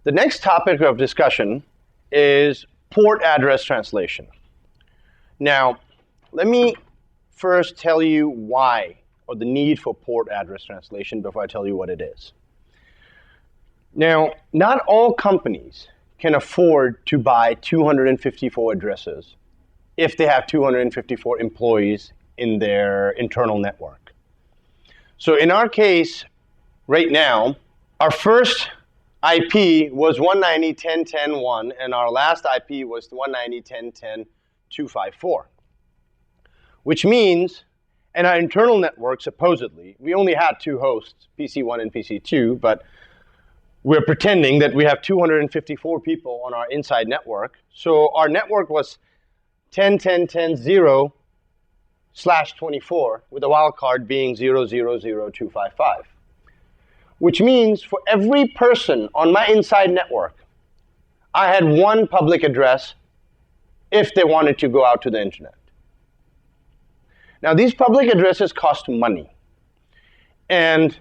The next topic of discussion is port address translation. Now, let me first tell you why, or the need for port address translation before I tell you what it is. Now, not all companies can afford to buy 254 addresses if they have 254 employees in their internal network. So in our case, right now, our first IP was 190.10.10.1, and our last IP was 190.10.10.254. Which means, in our internal network, supposedly, we only had two hosts, PC1 and PC2, but we're pretending that we have 254 people on our inside network. So our network was 10.10.10.0/24, with the wildcard being 0.0.0.255. Which means for every person on my inside network, I had one public address if they wanted to go out to the internet. Now, these public addresses cost money. And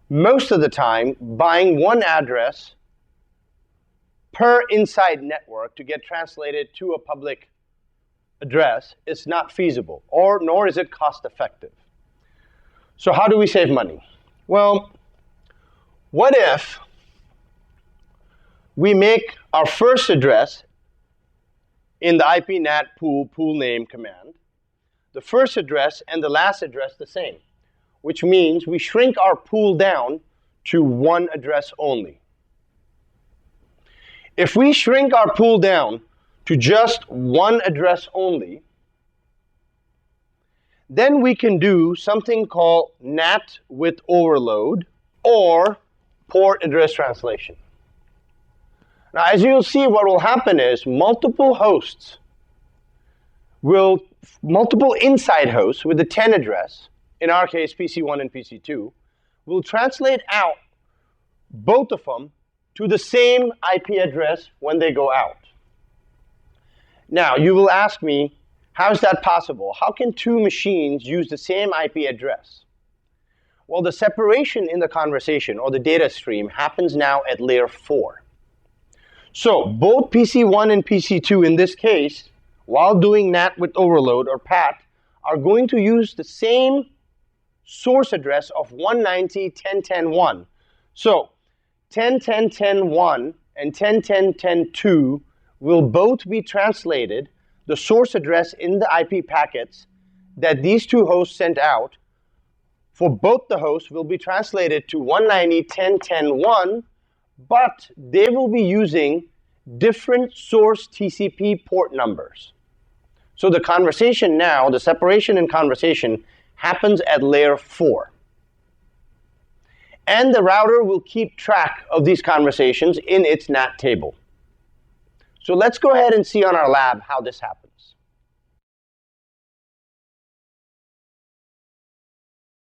most of the time, buying one address per inside network to get translated to a public address is not feasible, nor is it cost effective. So how do we save money? Well, what if we make our first address in the IPNAT pool name command, the first address and the last address the same, which means we shrink our pool down to one address only. If we shrink our pool down to just one address only, then we can do something called NAT with overload or port address translation. Now, as you'll see, what will happen is multiple inside hosts with the 10 address, in our case PC1 and PC2, will translate out both of them to the same IP address when they go out. Now, you will ask me, how is that possible? How can two machines use the same IP address? Well, the separation in the conversation or the data stream happens now at layer 4. So both PC1 and PC2 in this case, while doing NAT with overload or PAT, are going to use the same source address of 190.10.10.1. So 10.10.10.1 and 10.10.10.2 will both be translated, the source address in the IP packets that these two hosts sent out, for both the hosts will be translated to 190.10.10.1, but they will be using different source TCP port numbers. So the conversation now, the separation in conversation, happens at layer 4. And the router will keep track of these conversations in its NAT table. So let's go ahead and see on our lab how this happens.